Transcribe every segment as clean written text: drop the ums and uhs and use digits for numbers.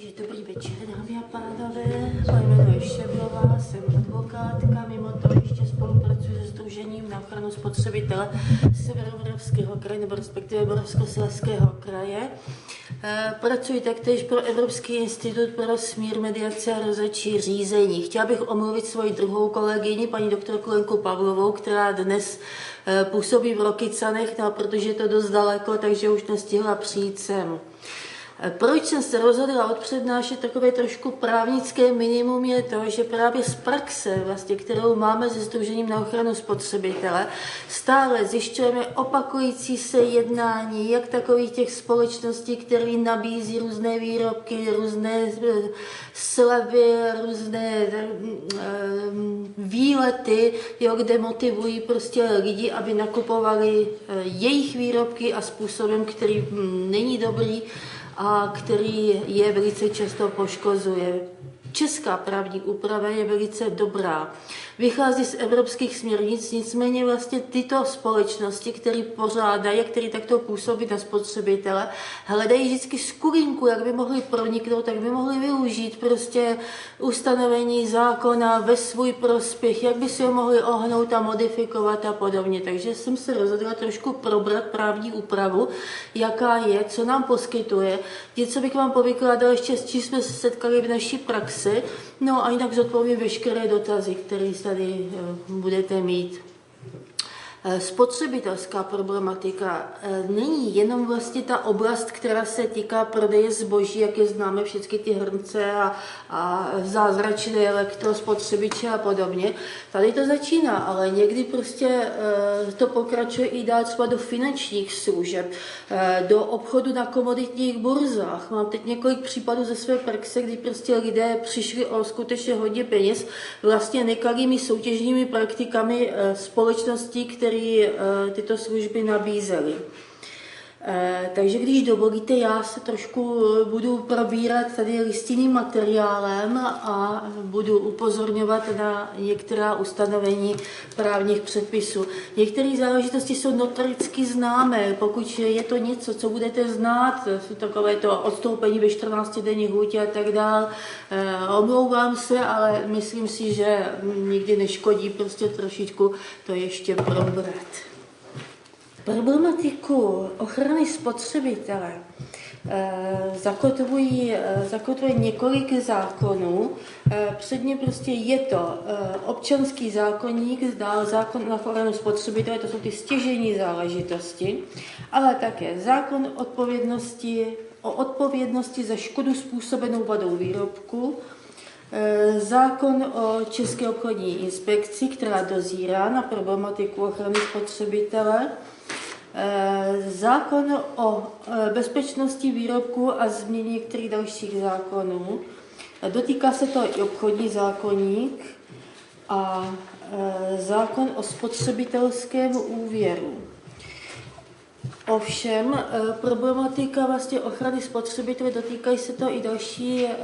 Takže dobrý večer, dámy a pánové. Moje jméno je Šeblová, jsem advokátka, mimo to ještě spolupracuji se Sdružením na ochranu spotřebitele Severomoravského kraje, nebo respektive Moravskoslezského kraje. Pracuji taktéž pro Evropský institut pro smír, mediaci a rozhodčí řízení. Chtěla bych omluvit svoji druhou kolegyni, paní doktorku Lenku Pavlovou, která dnes působí v Rokycanech, no, protože je to dost daleko, takže už nestihla přijít sem. Proč jsem se rozhodla odpřednášet takové trošku právnické minimum je to, že právě z praxe, vlastně, kterou máme se Sdružením na ochranu spotřebitele, stále zjišťujeme opakující se jednání, jak takových těch společností, které nabízí různé výrobky, různé slevy, různé výlety, jo, kde motivují prostě lidi, aby nakupovali jejich výrobky a způsobem, který není dobrý, a který je velice často poškozuje. Česká právní úprava je velice dobrá. Vychází z evropských směrnic, nicméně vlastně tyto společnosti, které pořádají, které takto působí na spotřebitele, hledají vždycky skulinku, jak by mohli proniknout, jak by mohli využít prostě ustanovení zákona ve svůj prospěch, jak by si ho mohli ohnout a modifikovat a podobně. Takže jsem se rozhodla trošku probrat právní úpravu, jaká je, co nám poskytuje. Něco bych vám povykládala ještě, s čím jsme se setkali v naší praxi, no a jinak zodpovím veškeré dotazy, které tady budete mít. Spotřebitelská problematika není jenom vlastně ta oblast, která se týká prodeje zboží, jak je známe všechny ty hrnce a zázračné elektrospotřebiče a podobně. Tady to začíná, ale někdy prostě to pokračuje i dál třeba do finančních služeb, do obchodu na komoditních burzách. Mám teď několik případů ze své praxe, kdy prostě lidé přišli o skutečně hodně peněz vlastně nekalými soutěžními praktikami společností, které tyto služby nabízely. Takže když dovolíte, já se trošku budu probírat tady listinným materiálem a budu upozorňovat na některá ustanovení právních předpisů. Některé záležitosti jsou notoricky známé, pokud je to něco, co budete znát, takové to odstoupení ve 14-denní lhůtě a tak dále. Omlouvám se, ale myslím si, že nikdy neškodí prostě trošičku to ještě probrat. Problematiku ochrany spotřebitele zakotvuje několik zákonů. Předně prostě je to občanský zákoník, dál zákon na ochranu spotřebitele, to jsou ty stěžejní záležitosti, ale také zákon o odpovědnosti za škodu způsobenou vadou výrobku, zákon o České obchodní inspekci, která dozírá na problematiku ochrany spotřebitele, zákon o bezpečnosti výrobků a změně některých dalších zákonů. Dotýká se to i obchodní zákoník a zákon o spotřebitelském úvěru. Ovšem, problematika vlastně ochrany spotřebitele, dotýkají se to i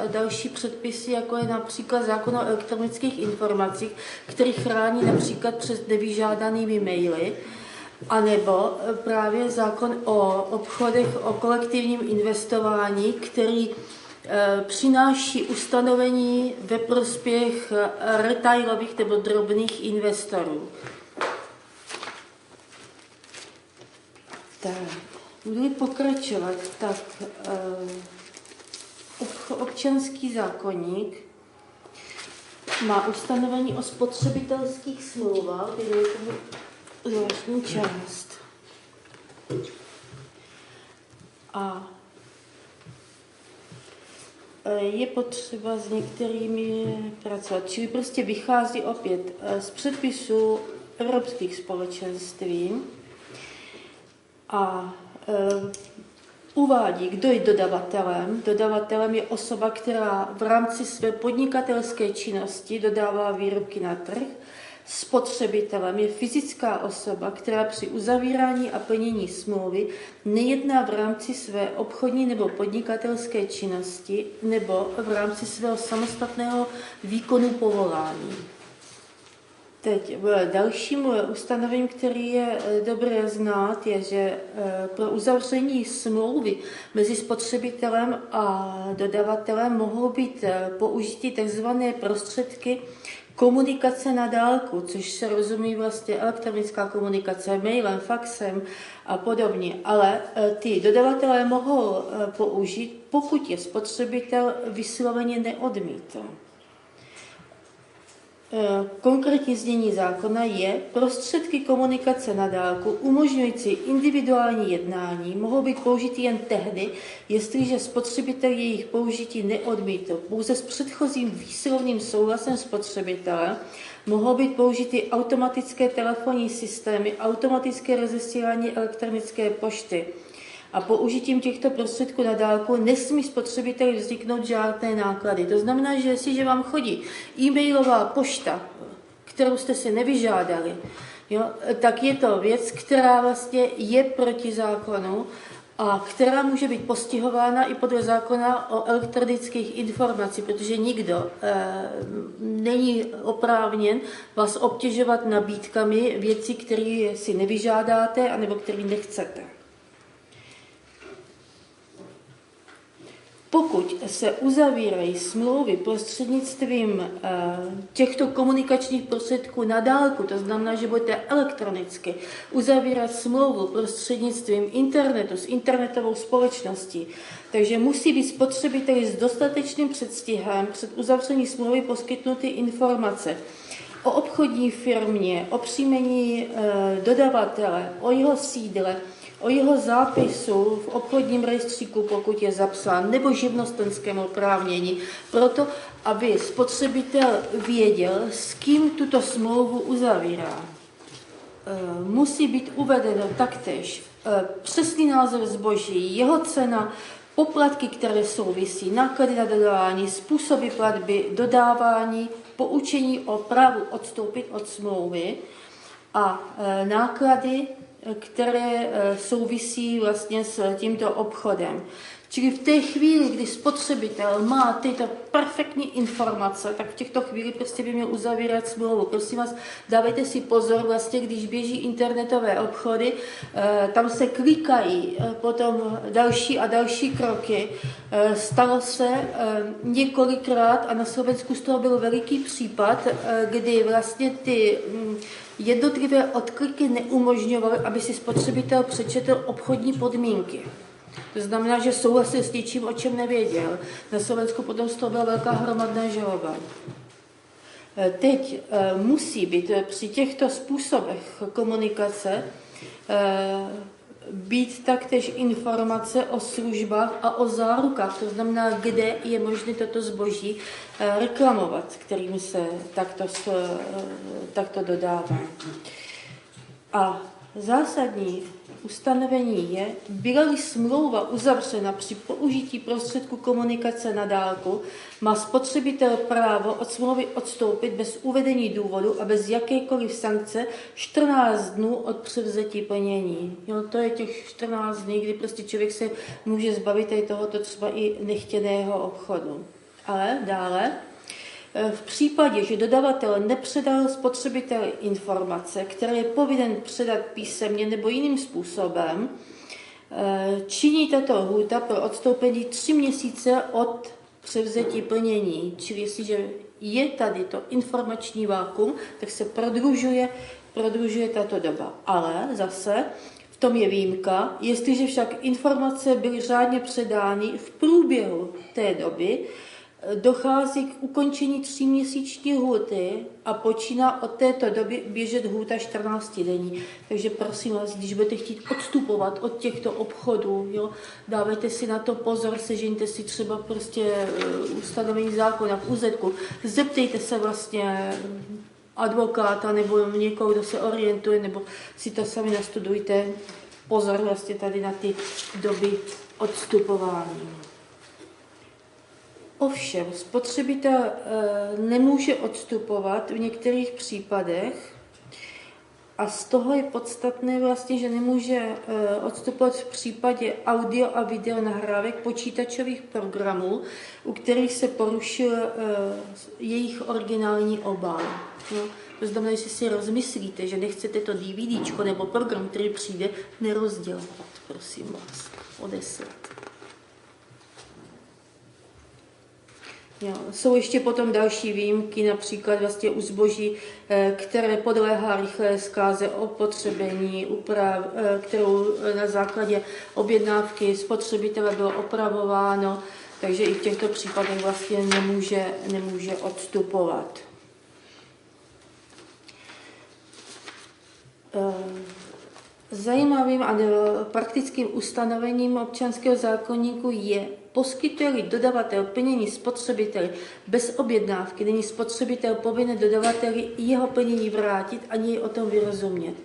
další předpisy, jako je například zákon o elektronických informacích, který chrání například před nevyžádanými maily, anebo právě zákon o obchodech, o kolektivním investování, který přináší ustanovení ve prospěch retailových nebo drobných investorů. Tak, budu pokračovat. Tak, občanský zákoník má ustanovení o spotřebitelských smlouvách, kde je tomu zvláštní část. A je potřeba s některými pracovat. Čili prostě vychází opět z předpisů evropských společenství a uvádí, kdo je dodavatelem. Dodavatelem je osoba, která v rámci své podnikatelské činnosti dodává výrobky na trh. Spotřebitelem je fyzická osoba, která při uzavírání a plnění smlouvy nejedná v rámci své obchodní nebo podnikatelské činnosti nebo v rámci svého samostatného výkonu povolání. Teď dalším ustanovením, který je dobré znát, je, že pro uzavření smlouvy mezi spotřebitelem a dodavatelem mohou být použity tzv. Prostředky komunikace na dálku, což se rozumí vlastně elektronická komunikace, mailem, faxem a podobně. Ale ty dodavatelé mohou použít, pokud je spotřebitel vysloveně neodmítl. Konkrétní znění zákona je, prostředky komunikace na dálku umožňující individuální jednání mohou být použity jen tehdy, jestliže spotřebitel jejich použití neodmítl. Pouze s předchozím výslovným souhlasem spotřebitele mohou být použity automatické telefonní systémy, automatické rozesílání elektronické pošty. A použitím těchto prostředků na dálku nesmí spotřebiteli vzniknout žádné náklady. To znamená, že jestliže vám chodí e-mailová pošta, kterou jste si nevyžádali, jo, tak je to věc, která vlastně je proti zákonu a která může být postihována i podle zákona o elektronických informacích, protože nikdo není oprávněn vás obtěžovat nabídkami věcí, které si nevyžádáte anebo které nechcete. Pokud se uzavírají smlouvy prostřednictvím těchto komunikačních prostředků na dálku, to znamená, že budete elektronicky uzavírat smlouvu prostřednictvím internetu s internetovou společností, takže musí být spotřebiteli s dostatečným předstihem před uzavření smlouvy poskytnuty informace o obchodní firmě, o příjmení dodavatele, o jeho sídle, o jeho zápisu v obchodním rejstříku, pokud je zapsán, nebo živnostenském oprávnění, proto, aby spotřebitel věděl, s kým tuto smlouvu uzavírá. Musí být uvedeno taktéž přesný název zboží, jeho cena, poplatky, které souvisí, náklady na dodávání, způsoby platby, dodávání, poučení o právu odstoupit od smlouvy a náklady, které souvisí vlastně s tímto obchodem. Čili v té chvíli, kdy spotřebitel má tyto perfektní informace, tak v těchto chvíli prostě by měl uzavírat smlouvu. Prosím vás, dávejte si pozor, vlastně, když běží internetové obchody, tam se klikají potom další a další kroky. Stalo se několikrát a na Slovensku z toho byl veliký případ, kdy vlastně ty jednotlivé odkliky neumožňovaly, aby si spotřebitel přečetl obchodní podmínky. To znamená, že souhlasil s něčím, o čem nevěděl. Na Slovensku potom z toho byla velká hromadná žaloba. Teď musí být při těchto způsobech komunikace být taktéž informace o službách a o zárukách, to znamená, kde je možné toto zboží reklamovat, kterým se takto dodává. A zásadní ustanovení je, byla-li smlouva uzavřena při použití prostředku komunikace na dálku, má spotřebitel právo od smlouvy odstoupit bez uvedení důvodu a bez jakékoliv sankce 14 dnů od převzetí plnění. Jo, to je těch 14 dní, kdy prostě člověk se může zbavit i tohoto třeba i nechtěného obchodu. Ale dále, v případě, že dodavatel nepředal spotřebiteli informace, které je povinen předat písemně nebo jiným způsobem, činí tato lhůta pro odstoupení 3 měsíce od převzetí plnění. Čili jestliže je tady to informační vákuum, tak se prodlužuje tato doba. Ale zase v tom je výjimka, jestliže však informace byly řádně předány v průběhu té doby, dochází k ukončení 3měsíční lhůty a počíná od této doby běžet lhůta 14 dní. Takže prosím vás, když budete chtít odstupovat od těchto obchodů, jo, dávejte si na to pozor, sežeňte si třeba prostě ustanovení zákona v úzetku, zeptejte se vlastně advokáta nebo někoho, kdo se orientuje, nebo si to sami nastudujte. Pozor vlastně tady na ty doby odstupování. Ovšem, spotřebitel nemůže odstupovat v některých případech a z toho je podstatné vlastně, že nemůže odstupovat v případě audio a video nahrávek počítačových programů, u kterých se porušil jejich originální obal. No, To znamená, že si rozmyslíte, že nechcete to DVDčko nebo program, který přijde, nerozdělovat, prosím vás, odeslat. Jo. Jsou ještě potom další výjimky, například vlastně u zboží, které podléhá rychlé zkáze opotřebení, kterou na základě objednávky spotřebitele bylo opravováno, takže i v těchto případech vlastně nemůže odstupovat. Zajímavým a praktickým ustanovením občanského zákoníku je, poskytuje-li dodavatel plnění spotřebiteli bez objednávky, není spotřebitel povinen dodavateli jeho plnění vrátit ani jej o tom vyrozumět.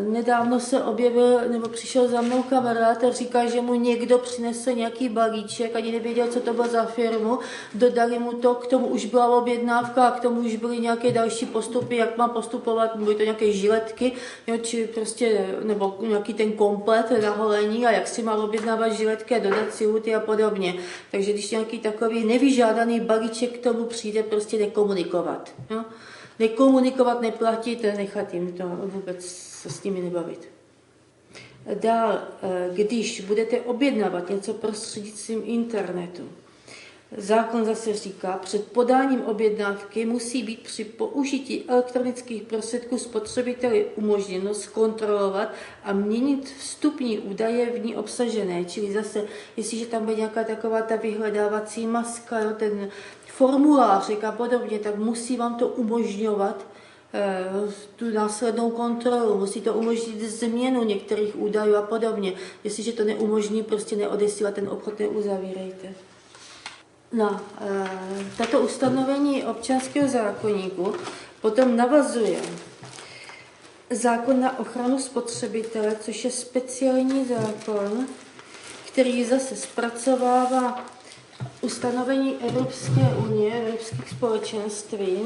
Nedávno se objevil, nebo přišel za mnou kamarád a říká, že mu někdo přinesl nějaký balíček, ani nevěděl, co to bylo za firmu, dodali mu to, k tomu už byla objednávka a k tomu už byly nějaké další postupy, jak má postupovat, byly to nějaké žiletky, jo, či prostě, nebo nějaký ten komplet na holení a jak si má objednávat žiletky a dodat si huty a podobně. Takže když nějaký takový nevyžádaný balíček k tomu přijde, prostě nekomunikovat. Jo. Nekomunikovat, neplatit, nechat jim to vůbec se s nimi nebavit. Dál, když budete objednávat něco prostřednictvím internetu, zákon zase říká, před podáním objednávky musí být při použití elektronických prostředků spotřebiteli umožněno zkontrolovat a měnit vstupní údaje v ní obsažené. Čili zase, jestliže tam bude nějaká taková ta vyhledávací maska, jo, ten formulářek a podobně, tak musí vám to umožňovat tu následnou kontrolu, musí to umožnit změnu některých údajů a podobně. Jestliže to neumožní, prostě neodesílat ten obchod, neuzavírejte. No, tato ustanovení občanského zákoníku potom navazuje zákon na ochranu spotřebitele, což je speciální zákon, který zase zpracovává ustanovení Evropské unie, Evropských společenství.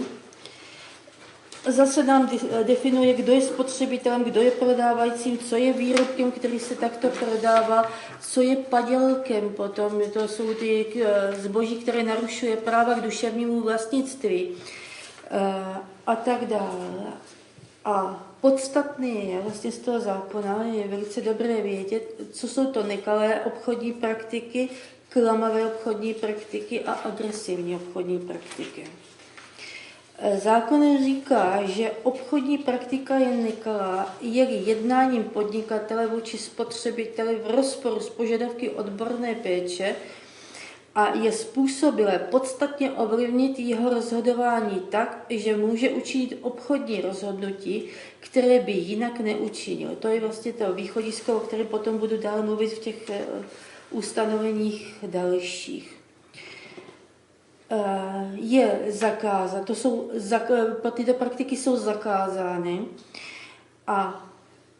Zase nám definuje, kdo je spotřebitelem, kdo je prodávajícím, co je výrobkem, který se takto prodává, co je padělkem potom. To jsou ty zboží, které narušuje práva k duševnímu vlastnictví a tak dále. A podstatný je vlastně z toho zákona, je velice dobré vědět, co jsou to nekalé obchodní praktiky, klamavé obchodní praktiky a agresivní obchodní praktiky. Zákon říká, že obchodní praktika je nekalá, je jednáním podnikatele vůči spotřebiteli v rozporu s požadavky odborné péče a je způsobilé podstatně ovlivnit jeho rozhodování tak, že může učinit obchodní rozhodnutí, které by jinak neučinil. To je vlastně to východisko, o kterém potom budu dál mluvit v těch ustanoveních dalších. Je zakázat, tyto praktiky jsou zakázány a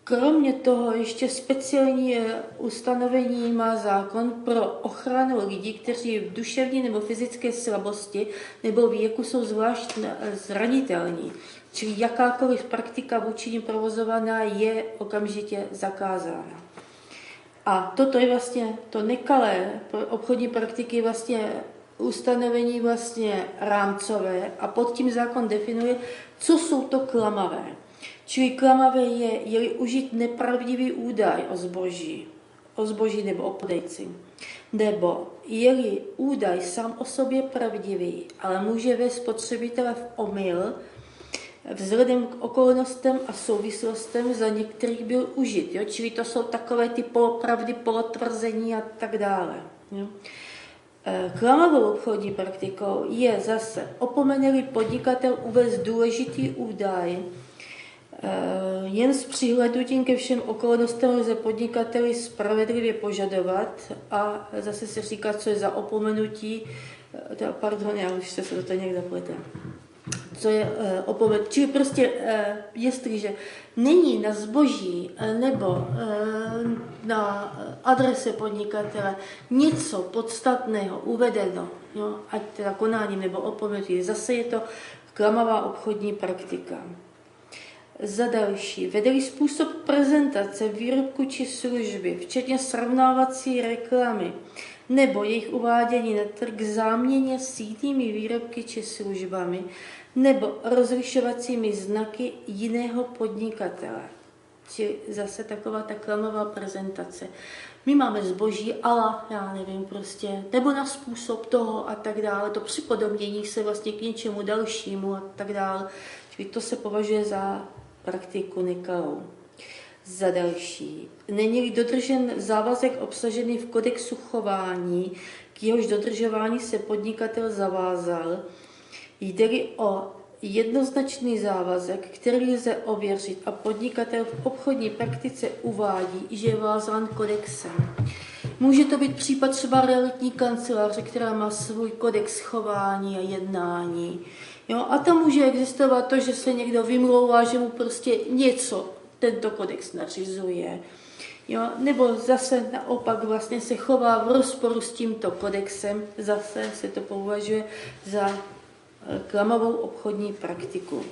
kromě toho ještě speciální ustanovení má zákon pro ochranu lidí, kteří v duševní nebo fyzické slabosti nebo věku jsou zvlášť zranitelní. Čili jakákoliv praktika vůči nim provozovaná je okamžitě zakázána. A toto je vlastně to nekalé obchodní praktiky vlastně ustanovení vlastně rámcové a pod tím zákon definuje, co jsou to klamavé. Čili klamavé je-li užit nepravdivý údaj o zboží nebo o prodejci, nebo je-li údaj sám o sobě pravdivý, ale může vést spotřebitele v omyl vzhledem k okolnostem a souvislostem, za některých byl užit. Jo? Čili to jsou takové ty polopravdy, polotvrzení a tak dále. Jo? Klamavou obchodní praktikou je zase opomeneli podnikatel uvést důležitý údaj, jen s přihlédnutím ke všem okolnostem lze podnikateli spravedlivě požadovat a zase se říká, co je za opomenutí, pardon, já už se do toho někde zapletám. Co je opomenutí, čili prostě jestliže není na zboží nebo na adrese podnikatele něco podstatného uvedeno, jo, ať teda konáním nebo opomenutí, zase je to klamavá obchodní praktika. Za další, vedeli způsob prezentace výrobku či služby, včetně srovnávací reklamy, nebo jejich uvádění na trh k záměně s jinými výrobky či službami, nebo rozlišovacími znaky jiného podnikatele. Či zase taková ta klamová prezentace. My máme zboží, ale já nevím prostě, nebo na způsob toho a tak dále, to připodobnění se vlastně k něčemu dalšímu a tak dále. Čili to se považuje za praktiku nekalou. Za další, není-li dodržen závazek obsažený v kodexu chování, k jehož dodržování se podnikatel zavázal, jde-li o jednoznačný závazek, který lze ověřit a podnikatel v obchodní praktice uvádí, že je vázán kodexem. Může to být případ třeba realitní kanceláře, která má svůj kodex chování a jednání. Jo? A tam může existovat to, že se někdo vymlouvá, že mu prostě něco tento kodex nařizuje. Jo? Nebo zase naopak vlastně se chová v rozporu s tímto kodexem, zase se to považuje za klamavou obchodní praktiku.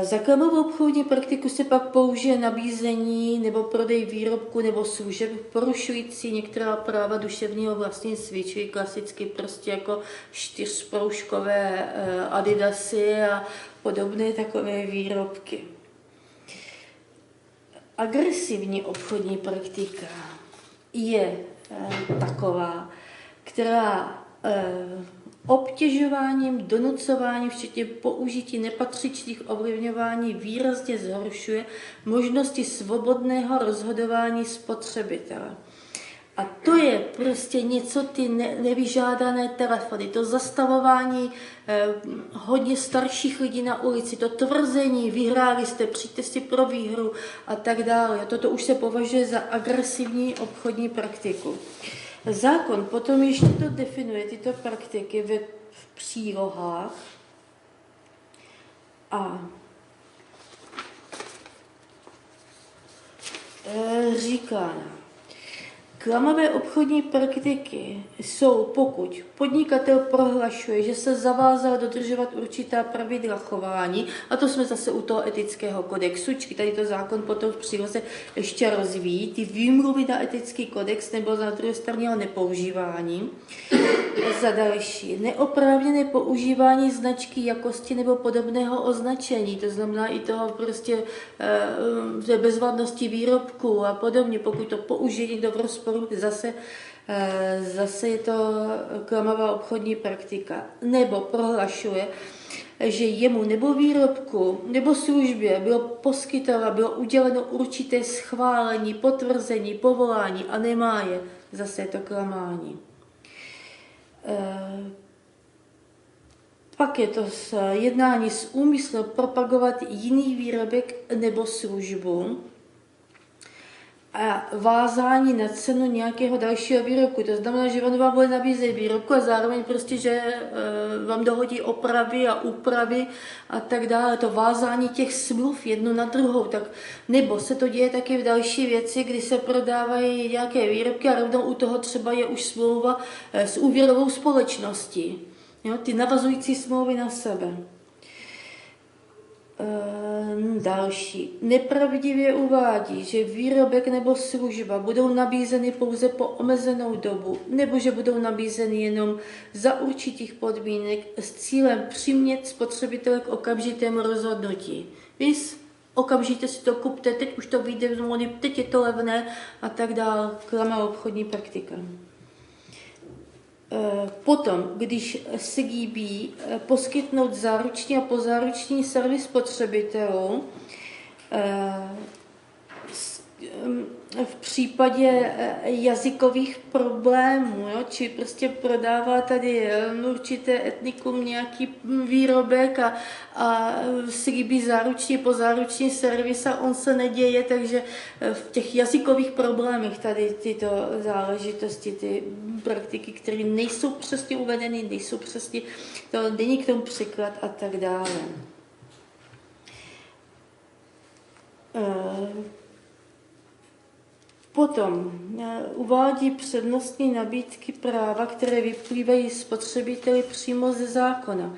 Za klamavou obchodní praktiku se pak použije nabízení nebo prodej výrobku nebo služeb porušující některá práva duševního vlastnictví, čili klasicky prostě jako čtyřproužkové adidasy a podobné takové výrobky. Agresivní obchodní praktika je taková, která obtěžováním, donucováním, včetně použití nepatřičných ovlivňování výrazně zhoršuje možnosti svobodného rozhodování spotřebitele. A to je prostě něco, ty nevyžádané telefony, to zastavování hodně starších lidí na ulici, to tvrzení, vyhráli jste, přijďte si pro výhru a tak dále. Toto už se považuje za agresivní obchodní praktiku. Zákon potom ještě to definuje, tyto praktiky v přílohách a říká, klamavé obchodní praktiky jsou, pokud podnikatel prohlašuje, že se zavázal dodržovat určitá pravidla chování, a to jsme zase u toho etického kodexu, čili tady to zákon potom v příloze ještě rozvíjí, ty výmluvy na etický kodex nebo na druhé straně jeho nepoužívání. Za další, neoprávněné používání značky jakosti nebo podobného označení, to znamená i toho prostě bezvadnosti výrobku a podobně, pokud to použije někdo v rozporu, zase je to klamavá obchodní praktika. Nebo prohlašuje, že jemu nebo výrobku nebo službě bylo uděleno určité schválení, potvrzení, povolání a nemá je, zase je to klamání. Pak je to jednání s úmyslem propagovat jiný výrobek nebo službu a vázání na cenu nějakého dalšího výrobku. To znamená, že on vám bude nabízet výrobku a zároveň prostě, že vám dohodí opravy a úpravy a tak dále. To vázání těch smluv jednu na druhou. Tak, nebo se to děje taky v další věci, kdy se prodávají nějaké výrobky a rovnou u toho třeba je už smlouva s úvěrovou společností. Jo, ty navazující smlouvy na sebe. Další. Nepravdivě uvádí, že výrobek nebo služba budou nabízeny pouze po omezenou dobu, nebo že budou nabízeny jenom za určitých podmínek s cílem přimět spotřebitele k okamžitému rozhodnutí. Vys, okamžitě si to kupte, teď už to vyjde z módy, teď je to levné a tak dále. Klamavá obchodní praktika. Potom, když se líbí poskytnout záruční a pozáruční servis spotřebitelů, v případě jazykových problémů, jo, či prostě prodává tady určité etnikum nějaký výrobek a slíbí záruční, pozáruční servis a on se neděje, takže v těch jazykových problémech tady tyto záležitosti, ty praktiky, které nejsou přesně uvedeny, nejsou přesně, to není k tomu příklad a tak dále. Potom uvádí přednostní nabídky práva, které vyplývají spotřebiteli přímo ze zákona.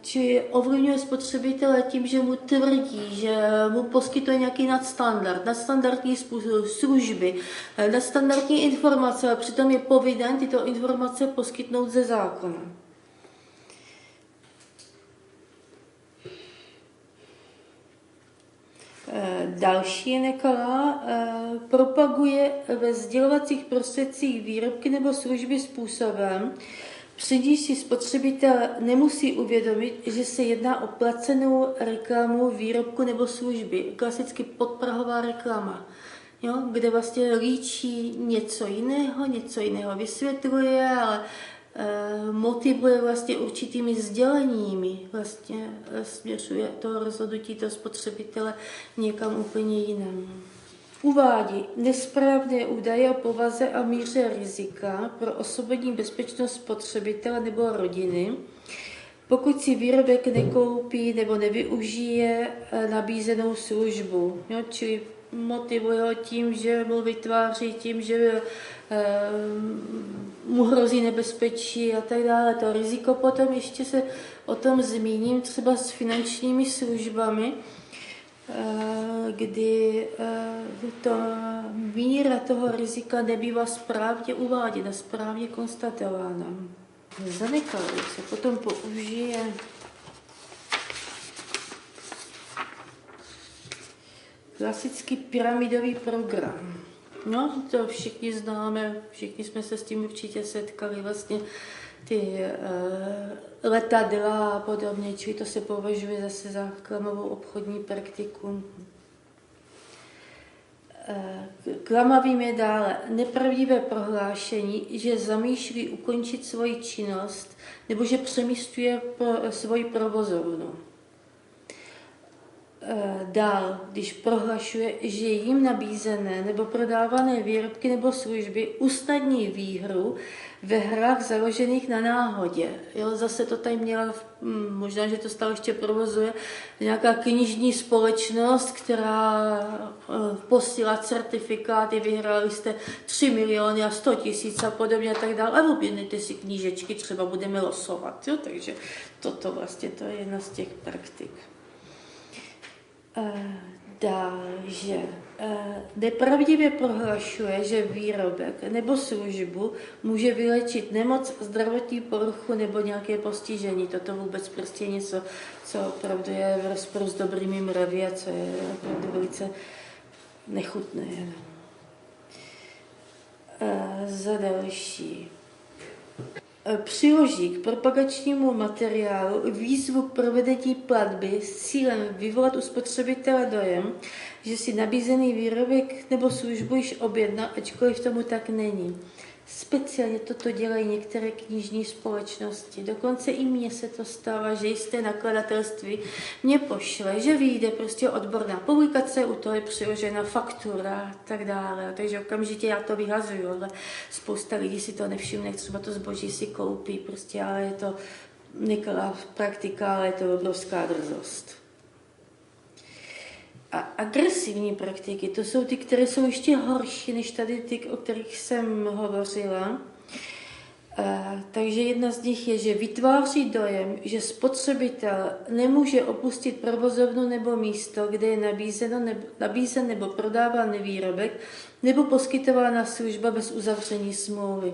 Či ovlivňuje spotřebitele tím, že mu tvrdí, že mu poskytuje nějaký nadstandardní služby, nadstandardní informace, ale přitom je povinen tyto informace poskytnout ze zákona. Další nekalá propaguje ve sdělovacích prostředcích výrobky nebo služby způsobem, při níž si spotřebitel nemusí uvědomit, že se jedná o placenou reklamu výrobku nebo služby, klasicky podprahová reklama, jo, kde vlastně líčí něco jiného vysvětluje, ale motivuje vlastně určitými sděleními, vlastně směřuje to rozhodnutí toho spotřebitele někam úplně jinam. Uvádí nesprávné údaje o povaze a míře rizika pro osobní bezpečnost spotřebitele nebo rodiny, pokud si výrobek nekoupí nebo nevyužije nabízenou službu. Jo, čili motivuje ho tím, že mu vytváří, tím, že mu hrozí nebezpečí a tak dále. To riziko potom ještě se o tom zmíním třeba s finančními službami, kdy míra toho rizika nebývá správně uváděna, správně konstatována. Zanekalý se potom použije klasický pyramidový program. No, to všichni známe, všichni jsme se s tím určitě setkali, vlastně ty letadla a podobně, čili to se považuje zase za klamovou obchodní praktiku. Klamavým je dále nepravdivé prohlášení, že zamýšlí ukončit svoji činnost nebo že přemístuje svoji provozovnu. Dál, když prohlašuje, že jim nabízené nebo prodávané výrobky nebo služby usnadní výhru ve hrách založených na náhodě. Jo, zase to tady měla, možná, že to stále ještě provozuje, nějaká knižní společnost, která posílá certifikáty, vyhráli jste 3 miliony a 100 000 a podobně a tak dále. A objednejte si knížečky, třeba budeme losovat. Jo, takže toto vlastně to je jedna z těch praktik. Že nepravdivě prohlašuje, že výrobek nebo službu může vylečit nemoc, zdravotní poruchu nebo nějaké postižení. Toto vůbec prostě je něco, co opravdu je v rozporu s dobrými mravy a co je opravdu velice nechutné. Za další. Přiloží k propagačnímu materiálu výzvu k provedení platby s cílem vyvolat u spotřebitele dojem, že si nabízený výrobek nebo službu již objednal, ačkoliv tomu tak není. Speciálně toto dělají některé knižní společnosti. Dokonce i mně se to stává, že jisté nakladatelství mě pošle, že vyjde prostě odborná publikace, u toho je přiložena faktura a tak dále. Takže okamžitě já to vyhazuju, ale spousta lidí si to nevšimne, třeba to zboží si koupí, prostě, ale je to nekalá praktika, ale je to obrovská drzost. A agresivní praktiky, to jsou ty, které jsou ještě horší než tady ty, o kterých jsem hovořila. Takže jedna z nich je, že vytváří dojem, že spotřebitel nemůže opustit provozovnu nebo místo, kde je nabízen nebo prodáván výrobek, nebo poskytována služba bez uzavření smlouvy.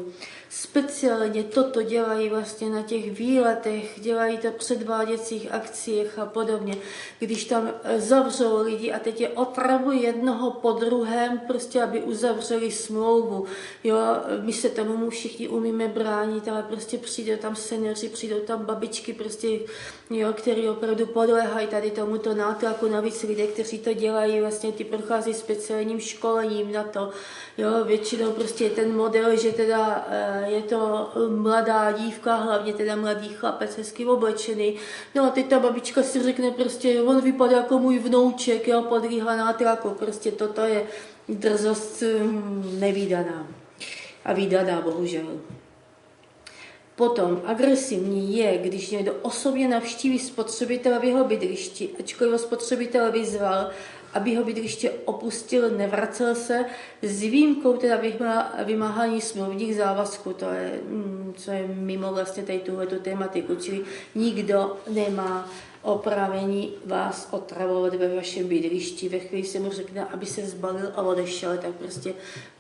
Speciálně toto dělají vlastně na těch výletech, dělají to předváděcích akcích a podobně, když tam zavřou lidi a teď je otravují jednoho po druhém, prostě aby uzavřeli smlouvu. Jo, my se tomu všichni umíme bránit, ale prostě přijdou tam seniori, přijdou tam babičky, prostě, jo, který opravdu podléhají tady tomuto nátlaku, navíc lidé, kteří to dělají, vlastně ty prochází speciálním školením na to. Jo, většinou prostě je ten model, že teda je to mladá dívka, hlavně teda mladý chlapec, hezky oblečený. No a teď ta babička si řekne prostě, on vypadá jako můj vnouček, jo, podlíhá nátlaku. Prostě toto je drzost nevídaná. A vídaná, bohužel. Potom agresivní je, když někdo osobně navštíví spotřebitele v jeho bydlišti, ačkoliv ho spotřebitel vyzval aby ho bydliště opustil, nevracel se, s výjimkou teda vymáhání smluvních závazků, to je, co je mimo vlastně tady tuhletu tématiku, čili nikdo nemá oprávnění vás otravovat ve vašem bydlišti. Ve chvíli se mu řekne, aby se zbalil a odešel, tak prostě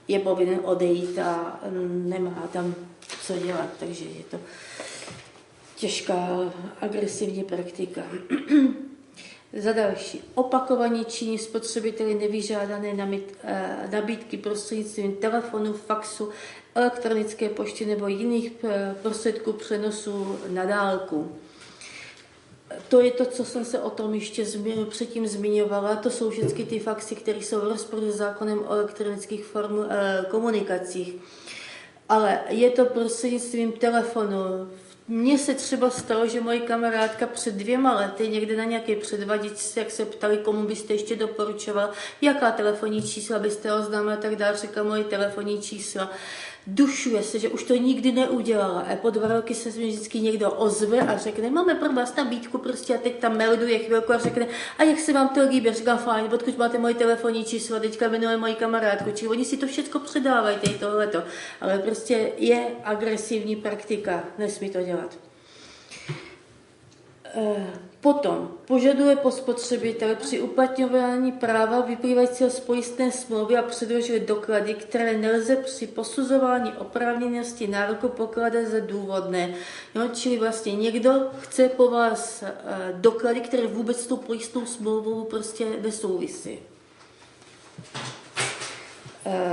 je povinen odejít a nemá tam co dělat, takže je to těžká agresivní praktika. Za další, opakovaně činí spotřebiteli nevyžádané nabídky prostřednictvím telefonu, faxu, elektronické pošty nebo jiných prostředků přenosu na dálku. To je to, co jsem se o tom ještě předtím zmiňovala. To jsou všechny ty faxy, které jsou v rozporu s zákonem o elektronických komunikacích. Ale je to prostřednictvím telefonu. Mně se třeba stalo, že moje kamarádka před 2 lety někde na nějaké předvaděčce, jak se ptali, komu byste ještě doporučoval, jaká telefonní čísla byste oznámil, tak dál, řekla moje telefonní čísla. Dušuje se, že už to nikdy neudělala. A po 2 roky se mi vždycky někdo ozve a řekne, máme pro vás nabídku prostě a teď tam melduje chvilku a řekne, a jak se vám to líbí? Říkám, fajn, odkud máte moje telefonní číslo, teďka jmenuje moji kamarádku, či oni si to všechno předávají, tady tohleto. Ale prostě je agresivní praktika, nesmí to dělat. Potom požaduje po spotřebiteli při uplatňování práva vyplývajícího z pojistné smlouvy a předložit doklady, které nelze při posuzování oprávněnosti nároku pokládat za důvodné. No, čili vlastně někdo chce po vás doklady, které vůbec s tou pojistnou smlouvou prostě nesouvisí.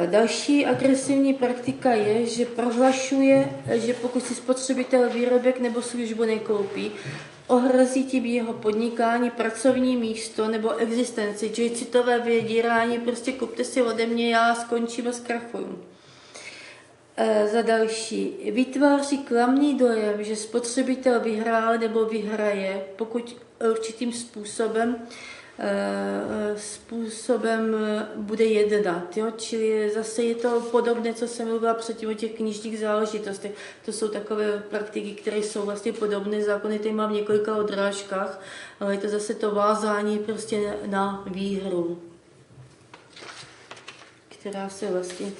Další agresivní praktika je, že prohlašuje, že pokud si spotřebitel výrobek nebo službu nekoupí, ohrozí tím jeho podnikání, pracovní místo nebo existenci, čili citové vydírání, prostě kupte si ode mě, já skončím a zkrachuju. Za další, vytváří klamný dojem, že spotřebitel vyhrál nebo vyhraje, pokud určitým způsobem bude jednat. Jo? Čili zase je to podobné, co jsem mluvila předtím o těch knižních záležitostech. To jsou takové praktiky, které jsou vlastně podobné. Zákony tady mám v několika odrážkách, ale je to zase to vázání prostě na výhru, která se vlastně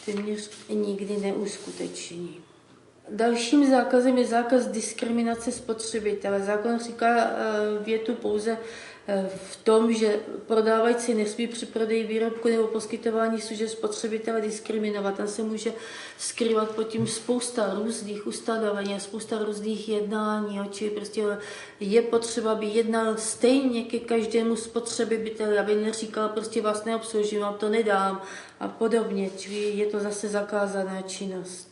téměř nikdy neuskuteční. Dalším zákazem je zákaz diskriminace spotřebitele. Zákon říká větu pouze v tom, že prodávající nesmí při prodeji výrobku nebo poskytování služeb spotřebitele diskriminovat. Tam se může skrývat pod tím spousta různých ustanovení a spousta různých jednání. Čili prostě je potřeba, aby jednal stejně ke každému spotřebiteli, aby neříkal, prostě vás neobsloužím, vám to nedám a podobně. Čili je to zase zakázaná činnost.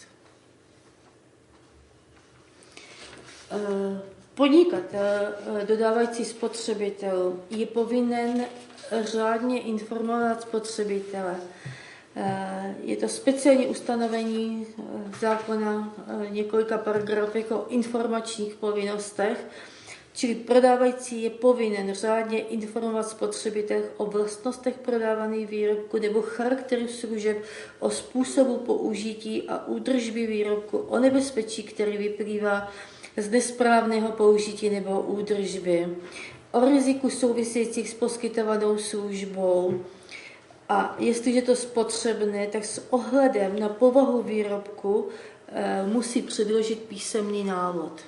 Podnikatel, dodávající spotřebitel, je povinen řádně informovat spotřebitele. Je to speciální ustanovení zákona několika paragrafech o informačních povinnostech, čili prodávající je povinen řádně informovat spotřebitele o vlastnostech prodávaných výrobků nebo charakteru služeb, o způsobu použití a údržby výrobku, o nebezpečí, který vyplývá z nesprávného použití nebo údržby, o riziku souvisejících s poskytovanou službou a jestliže to spotřebné, tak s ohledem na povahu výrobku musí předložit písemný návod.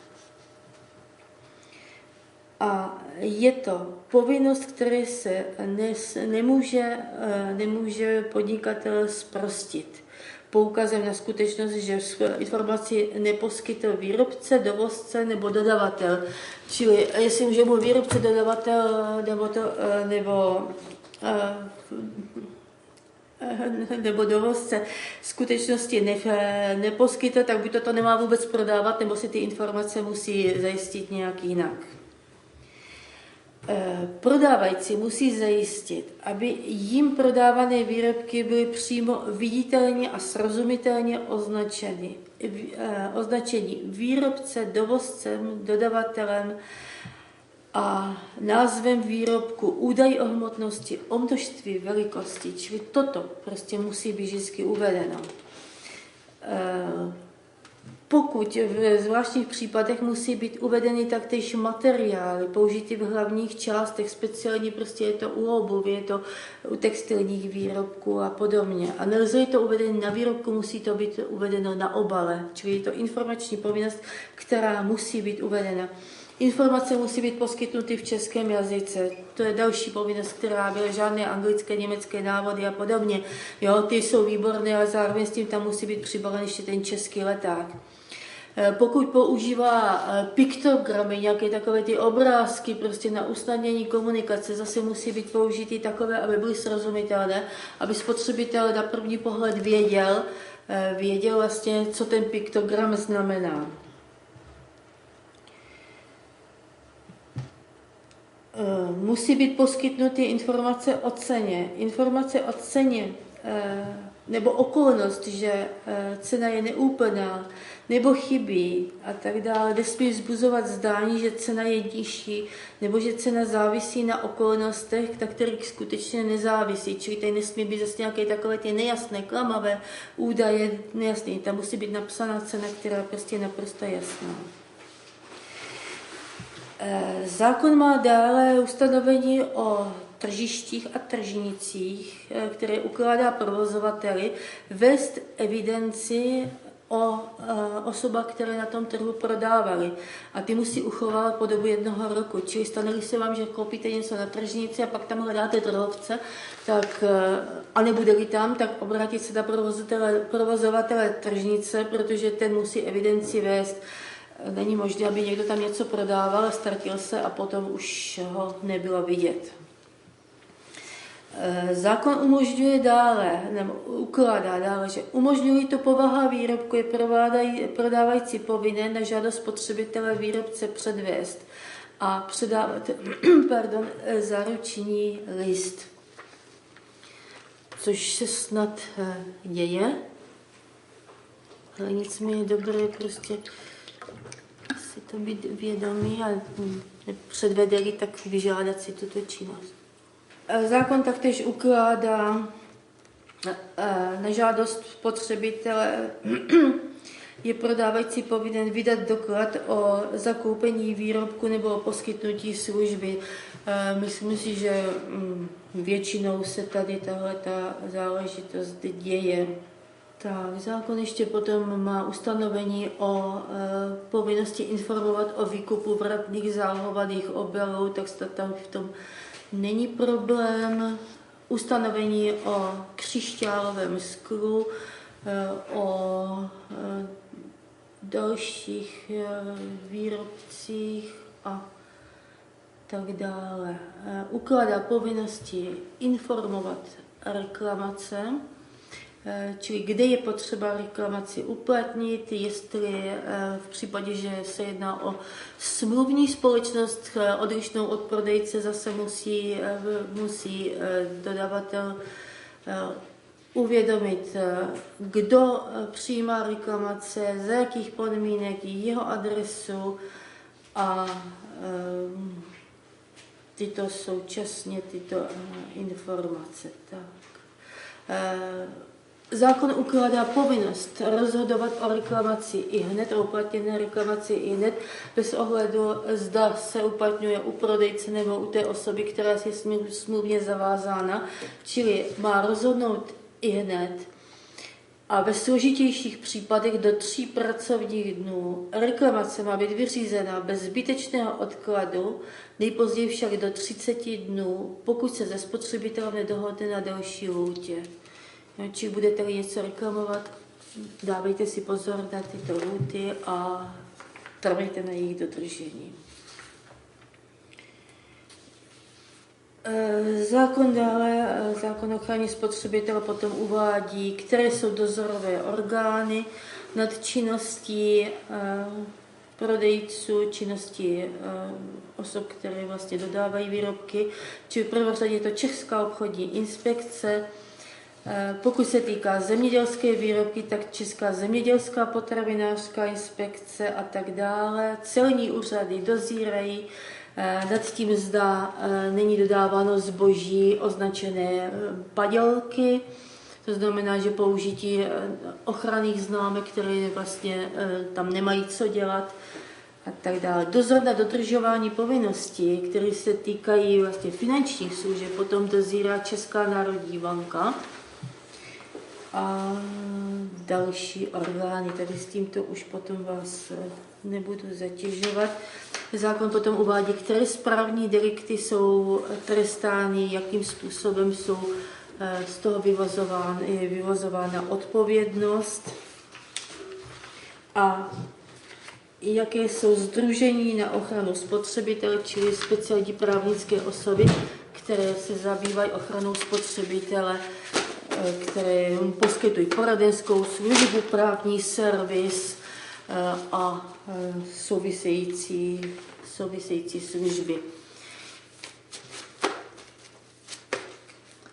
A je to povinnost, které se nemůže podnikatel zprostit. Poukazem na skutečnost, že informaci neposkytl výrobce, dovozce nebo dodavatel. Čili jestli může mu výrobce, dodavatel nebo dovozce skutečnosti neposkytl, tak by to nemá vůbec prodávat, nebo si ty informace musí zajistit nějak jinak. Prodávající musí zajistit, aby jim prodávané výrobky byly přímo viditelně a srozumitelně označení výrobce, dovozcem, dodavatelem a názvem výrobku, údaj o hmotnosti, o množství, velikosti, čili toto prostě musí být vždycky uvedeno. Pokud v zvláštních případech musí být uvedeny taktéž materiály použity v hlavních částech, speciálně prostě je to u obuvi, je to u textilních výrobků a podobně. A nelze to uvedeno na výrobku, musí to být uvedeno na obale, čili je to informační povinnost, která musí být uvedena. Informace musí být poskytnuty v českém jazyce. To je další povinnost, která byla žádné anglické, německé návody a podobně. Jo, ty jsou výborné, ale zároveň s tím tam musí být přibalen ještě ten český leták. Pokud používá piktogramy, nějaké takové ty obrázky prostě na usnadnění komunikace, zase musí být použity takové, aby byly srozumitelné, aby spotřebitel na první pohled věděl vlastně, co ten piktogram znamená. Musí být poskytnuty informace o ceně. Informace o ceně nebo okolnost, že cena je neúplná nebo chybí a tak dále, nesmí vzbuzovat zdání, že cena je nižší nebo že cena závisí na okolnostech, na kterých skutečně nezávisí. Čili tady nesmí být zase nějaké takové ty nejasné, klamavé údaje, nejasné. Tam musí být napsaná cena, která prostě je naprosto jasná. Zákon má dále ustanovení o tržištích a tržnicích, které ukládá provozovateli vést evidenci o osobách, které na tom trhu prodávali. A ty musí uchovávat po dobu 1 roku. Čili stane se vám, že koupíte něco na tržnici a pak tam hledáte trhovce, tak, a nebude-li tam, tak obrátit se na provozovatele tržnice, protože ten musí evidenci vést. Není možné, aby někdo tam něco prodával, ztratil se a potom už ho nebylo vidět. Zákon umožňuje dále, nebo ukládá dále, že umožňují to povaha výrobku, je prodávající povinen na žádost spotřebitele výrobce předvést a předávat záruční list. Což se snad děje, ale nicméně je dobré prostě si to být vědomí a předvedeli, tak vyžádat si tuto činnost. Zákon taktéž ukládá na žádost spotřebitele je prodávající povinen vydat doklad o zakoupení výrobku nebo o poskytnutí služby. Myslím si, že většinou se tady tahleta záležitost děje. Tak, zákon ještě potom má ustanovení o povinnosti informovat o výkupu vratných zálohovaných obalů, tak tam v tom není problém. Ustanovení o křišťálovém sklu, o dalších výrobcích a tak dále. Ukládá povinnosti informovat reklamace, čili kde je potřeba reklamaci uplatnit, jestli v případě, že se jedná o smluvní společnost odlišnou od prodejce, zase musí dodavatel uvědomit, kdo přijímá reklamace, za jakých podmínek, jeho adresu a tyto informace. Tak. Zákon ukládá povinnost rozhodovat o reklamaci ihned, o uplatněné reklamaci ihned, bez ohledu, zda se uplatňuje u prodejce nebo u té osoby, která je smluvně zavázána, čili má rozhodnout ihned a ve složitějších případech do 3 pracovních dnů. Reklamace má být vyřízena bez zbytečného odkladu, nejpozději však do 30 dnů, pokud se ze spotřebitelem nedohodne na delší lhůtě. Či budete něco reklamovat, dávejte si pozor na tyto lhůty a trvejte na jejich dodržení. Zákon o ochraně spotřebitele potom uvádí, které jsou dozorové orgány nad činností prodejců, činností osob, které vlastně dodávají výrobky, čili v prvé řadě je to Česká obchodní inspekce. Pokud se týká zemědělské výrobky, tak Česká zemědělská potravinářská inspekce a tak dále. Celní úřady dozírají nad tím, zda není dodáváno zboží označené padělky. To znamená, že použití ochranných známek, které vlastně tam nemají co dělat a tak dále. Dozor nad dodržování povinností, které se týkají vlastně finančních služeb, potom dozírá Česká národní banka a další orgány. Tady s tímto už potom vás nebudu zatěžovat. Zákon potom uvádí, které správní delikty jsou trestány, jakým způsobem jsou z toho vyvozována odpovědnost a jaké jsou sdružení na ochranu spotřebitele, čili speciální právnické osoby, které se zabývají ochranou spotřebitele, které poskytují poradenskou službu, právní servis a související služby.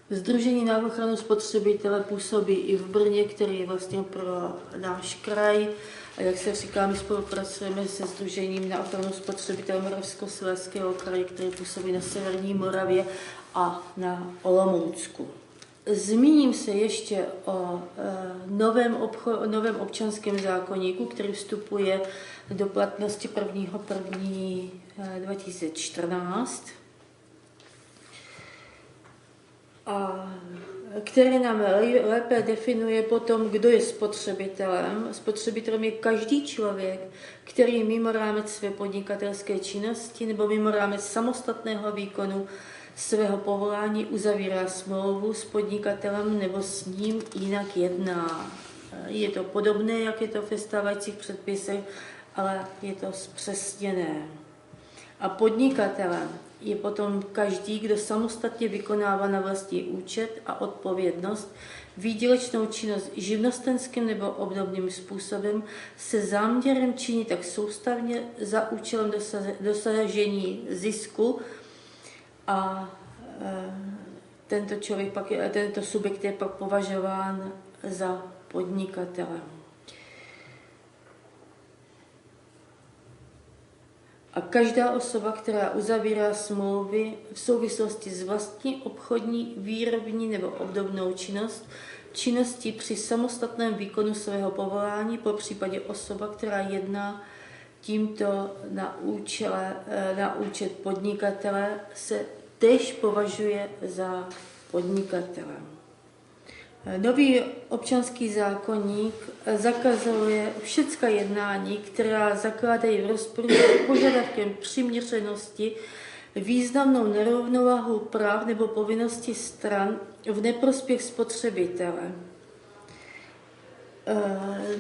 Sdružení na ochranu spotřebitele působí i v Brně, který je vlastně pro náš kraj. A jak se říká, my spolupracujeme se Sdružením na ochranu spotřebitele Moravskoslezského kraje, který působí na Severní Moravě a na Olomoucku. Zmíním se ještě o novém občanském zákoníku, který vstupuje do platnosti 1.1.2014. A který nám lépe definuje potom, kdo je spotřebitelem. Spotřebitelem je každý člověk, který mimo rámec své podnikatelské činnosti nebo mimo rámec samostatného výkonu svého povolání uzavírá smlouvu s podnikatelem nebo s ním jinak jedná. Je to podobné, jak je to ve stávajících předpisech, ale je to zpřesněné. A podnikatelem je potom každý, kdo samostatně vykonává na vlastní účet a odpovědnost výdělečnou činnost živnostenským nebo obdobným způsobem se záměrem činit tak soustavně za účelem dosažení zisku a tento subjekt je pak považován za podnikatele. A každá osoba, která uzavírá smlouvy v souvislosti s vlastní obchodní, výrobní nebo obdobnou činností při samostatném výkonu svého povolání, po případě osoba, která jedná tímto na účet podnikatele, se též považuje za podnikatele. Nový občanský zákoník zakazuje všecká jednání, která zakládají v rozporu s požadavkem přiměřenosti, významnou nerovnováhu práv nebo povinností stran v neprospěch spotřebitele.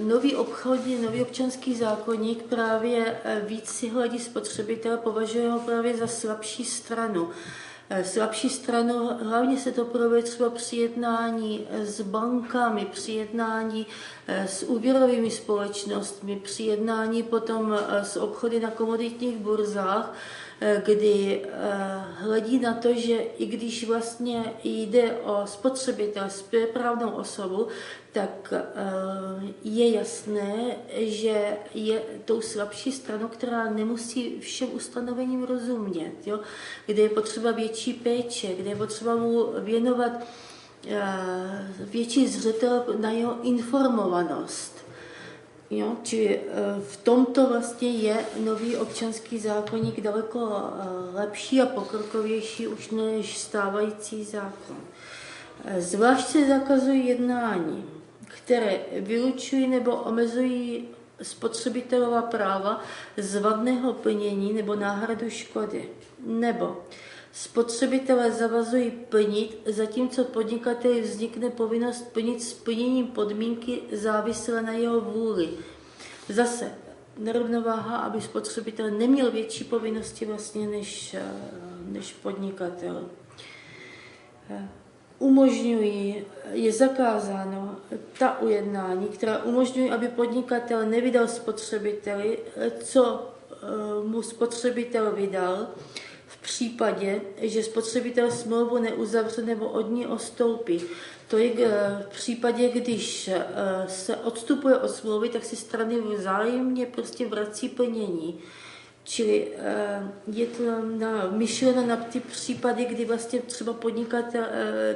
Nový občanský zákoník právě víc si hledí spotřebitele, považuje ho právě za slabší stranu. Slabší stranu, hlavně se to projevuje třeba při jednání s bankami, při jednání s úvěrovými společnostmi, při jednání potom s obchody na komoditních burzách, kdy hledí na to, že i když vlastně jde o spotřebitele, správnou osobu, tak je jasné, že je tou slabší stranou, která nemusí všem ustanovením rozumět, jo? Kde je potřeba větší péče, kde je potřeba mu věnovat větší zřetel na jeho informovanost. Jo? Čili v tomto vlastně je nový občanský zákoník daleko lepší a pokrokovější už než stávající zákon. Zvlášť se zakazují jednání, které vylučují nebo omezují spotřebitelová práva z vadného plnění nebo náhradu škody, nebo spotřebitelé zavazují plnit, zatímco podnikateli vznikne povinnost plnit s plněním podmínky závislé na jeho vůli. Zase nerovnováha, aby spotřebitel neměl větší povinnosti vlastně než podnikatel. Je zakázáno ta ujednání, která umožňují, aby podnikatel nevydal spotřebiteli, co mu spotřebitel vydal, v případě, že spotřebitel smlouvu neuzavře nebo od ní odstoupí. To je v případě, když se odstupuje od smlouvy, tak si strany vzájemně prostě vrací plnění. Čili je to myšleno na ty případy, kdy vlastně třeba podnikatel,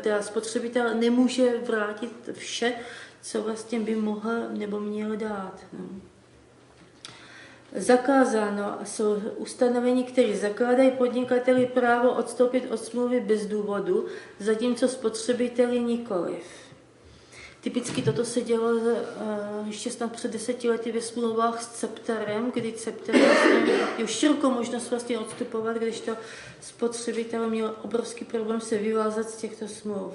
teda spotřebitel nemůže vrátit vše, co vlastně by mohl nebo měl dát. No. Zakázáno jsou ustanovení, které zakládají podnikateli právo odstoupit od smlouvy bez důvodu, zatímco spotřebiteli nikoliv. Typicky toto se dělo ještě snad před 10 lety ve smlouvách s Cepterem, kdy Cepter vlastně měl širokou možnost vlastně odstupovat, když to spotřebitel měl obrovský problém se vyvázat z těchto smluv.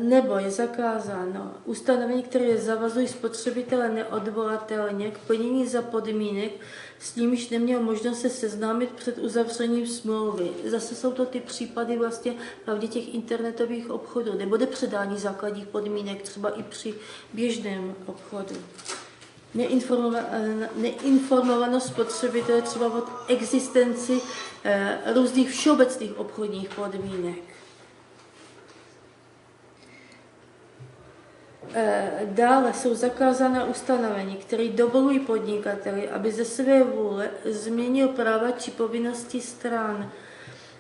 Nebo je zakázáno ustanovení, které zavazují spotřebitele neodvolatelně k plnění za podmínek, s nimiž neměl možnost se seznámit před uzavřením smlouvy. Zase jsou to ty případy vlastně pravdě těch internetových obchodů, nebo předání základních podmínek, třeba i při běžném obchodu. Neinformovanost spotřebitele třeba od existenci různých všeobecných obchodních podmínek. Dále jsou zakázána ustanovení, které dovolují podnikateli, aby ze své vůle změnil práva či povinnosti stran.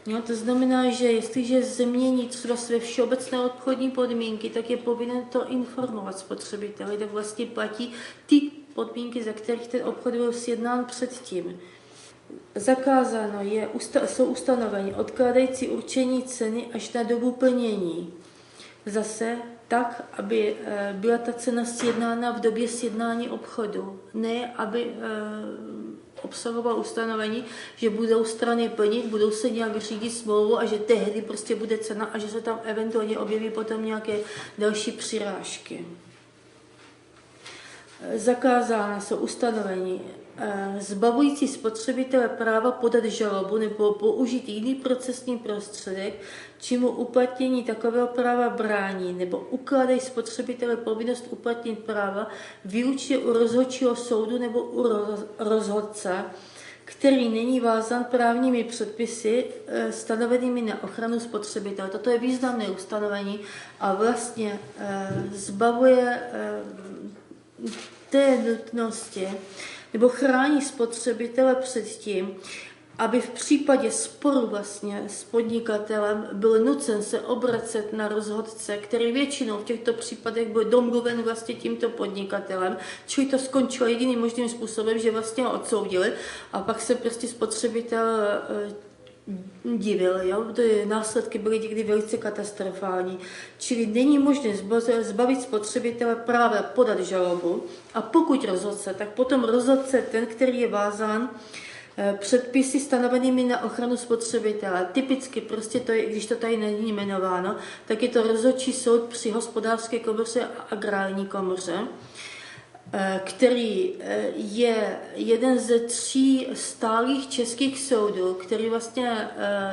No, to znamená, že jestliže změní třeba své všeobecné obchodní podmínky, tak je povinen to informovat spotřebiteli, tak vlastně platí ty podmínky, za kterých ten obchod byl sjednán předtím. Zakázáno jsou ustanovení odkládající určení ceny až na dobu plnění. Zase tak, aby byla ta cena sjednána v době sjednání obchodu. Ne, aby obsahoval ustanovení, že budou strany plnit, budou se nějak řídit smlouvu a že tehdy prostě bude cena a že se tam eventuálně objeví potom nějaké další přirážky. Zakázána jsou ustanovení zbavující spotřebitele práva podat žalobu nebo použít jiný procesní prostředek, čemu uplatnění takového práva brání, nebo ukládají spotřebitele povinnost uplatnit práva výlučně u rozhodčího soudu nebo u rozhodce, který není vázán právními předpisy stanovenými na ochranu spotřebitele. Toto je významné ustanovení a vlastně zbavuje té nutnosti, nebo chrání spotřebitele před tím, aby v případě sporu vlastně s podnikatelem byl nucen se obracet na rozhodce, který většinou v těchto případech byl domluven vlastně tímto podnikatelem, čili to skončilo jediným možným způsobem, že vlastně ho odsoudili a pak se prostě spotřebitel divil, jo? Následky byly někdy velice katastrofální. Čili není možné zbavit spotřebitele práva podat žalobu a pokud rozhodce, tak potom rozhodce ten, který je vázán předpisy stanovenými na ochranu spotřebitele. Typicky prostě to je, když to tady není jmenováno, tak je to rozhodčí soud při hospodářské komoře a agrární komoře, který je jeden ze 3 stálých českých soudů, který vlastně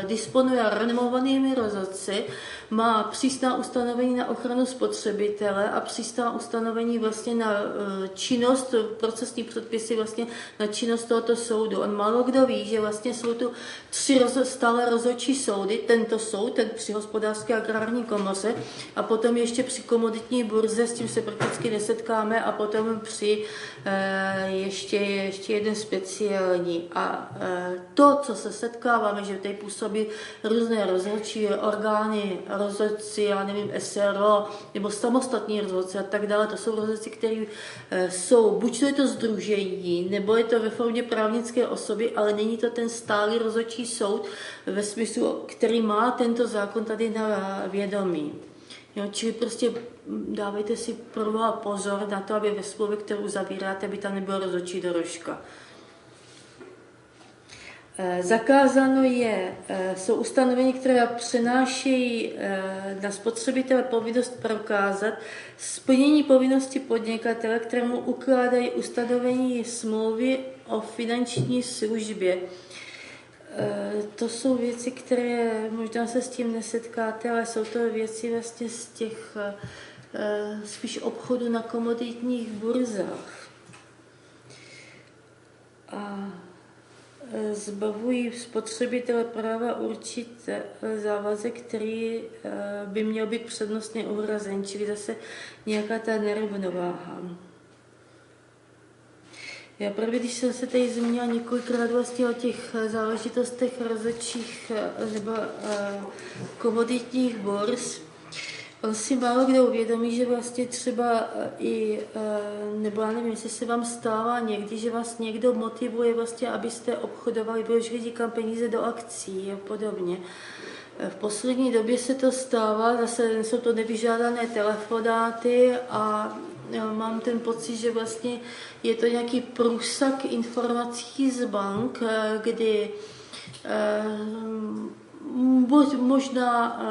disponuje renomovanými rozhodci, má přísná ustanovení na ochranu spotřebitele a přísná ustanovení vlastně na činnost, procesní předpisy vlastně na činnost tohoto soudu. On málo kdo ví, že vlastně jsou tu 3 stále rozhodčí soudy, tento soud, ten při hospodářské agrární komoře a potom ještě při komoditní burze, s tím se prakticky nesetkáme a potom při ještě jeden speciální. A to, co se setkáváme, že tady působí různé rozhodčí orgány, rozhodci, já nevím, SRO, nebo samostatní rozhodci a tak dále, to jsou rozhodci, které jsou, buď to je to sdružení, nebo je to ve formě právnické osoby, ale není to ten stálý rozhodčí soud ve smyslu, který má tento zákon tady na vědomí. Jo, čili prostě dávejte si proboha pozor na to, aby ve smlouvě, kterou zavíráte, by tam nebyla rozhodčí doložka. Zakázáno jsou ustanovení, které přenášejí na spotřebitele povinnost prokázat splnění povinnosti podnikatele, kterému ukládají ustanovení smlouvy o finanční službě. To jsou věci, které možná se s tím nesetkáte, ale jsou to věci vlastně z těch spíš obchodů na komoditních burzách. A zbavují spotřebitele práva určit závazek, který by měl být přednostně uhrazen, čili zase nějaká ta nerovnováha. Já právě, když jsem se tady zmínila několikrát vlastně o těch záležitostech rozhodčích nebo komoditních burz, on si málo kdo uvědomí, že vlastně třeba i, nebo já nevím, jestli se vám stává někdy, že vás někdo motivuje vlastně, abyste obchodovali, vložili někam peníze do akcí a podobně. V poslední době se to stává, zase jsou to nevyžádané telefonáty a mám ten pocit, že vlastně je to nějaký průsak informací z bank, kdy možná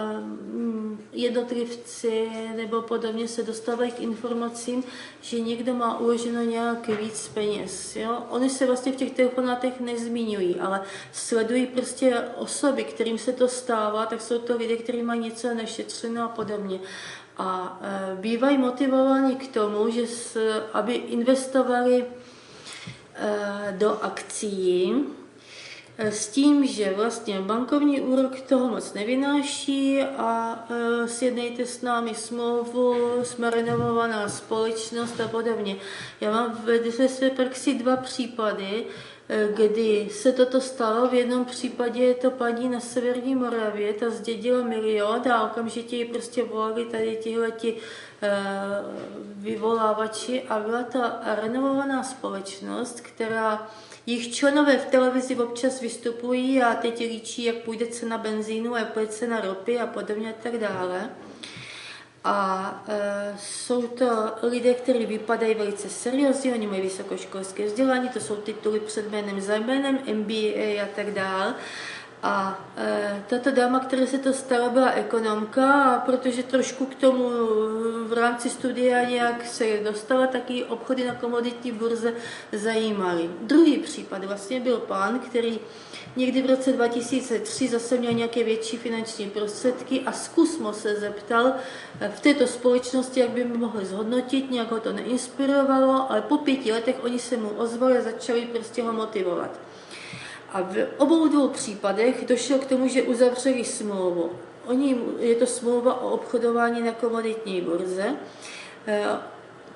jednotlivci nebo podobně se dostávají k informacím, že někdo má uloženo nějak víc peněz. Jo? Oni se vlastně v těch telefonátech nezmiňují, ale sledují prostě osoby, kterým se to stává, tak jsou to lidé, kteří mají něco nešetřeno a podobně. A bývají motivováni k tomu, že aby investovali do akcií, s tím, že vlastně bankovní úrok toho moc nevynáší a sjednejte s námi smlouvu, jsme renomovaná společnost a podobně. Já mám ve své praxi 2 případy, kdy se toto stalo. V jednom případě je to paní na severní Moravě, ta zdědila 1 milion a okamžitě ji prostě volali tady tihleti vyvolávači a byla to renomovaná společnost, která jejich členové v televizi občas vystupují a teď líčí, jak půjde cena benzínu, jak půjde cena ropy a podobně a tak dále. A jsou to lidé, kteří vypadají velice seriózně, oni mají vysokoškolské vzdělání, to jsou tituly před jménem, za jménem, MBA a tak dále. A tato dáma, která se to stala, byla ekonomka a protože trošku k tomu v rámci studia nějak se dostala, tak jí obchody na komoditní burze zajímaly. Druhý případ vlastně byl pán, který někdy v roce 2003 zase měl nějaké větší finanční prostředky a zkusmo se zeptal v této společnosti, jak by mohl zhodnotit, nějak ho to neinspirovalo, ale po 5 letech oni se mu ozvali a začali prostě ho motivovat. A v obou 2 případech došlo k tomu, že uzavřeli smlouvu. Je to smlouva o obchodování na komoditní burze.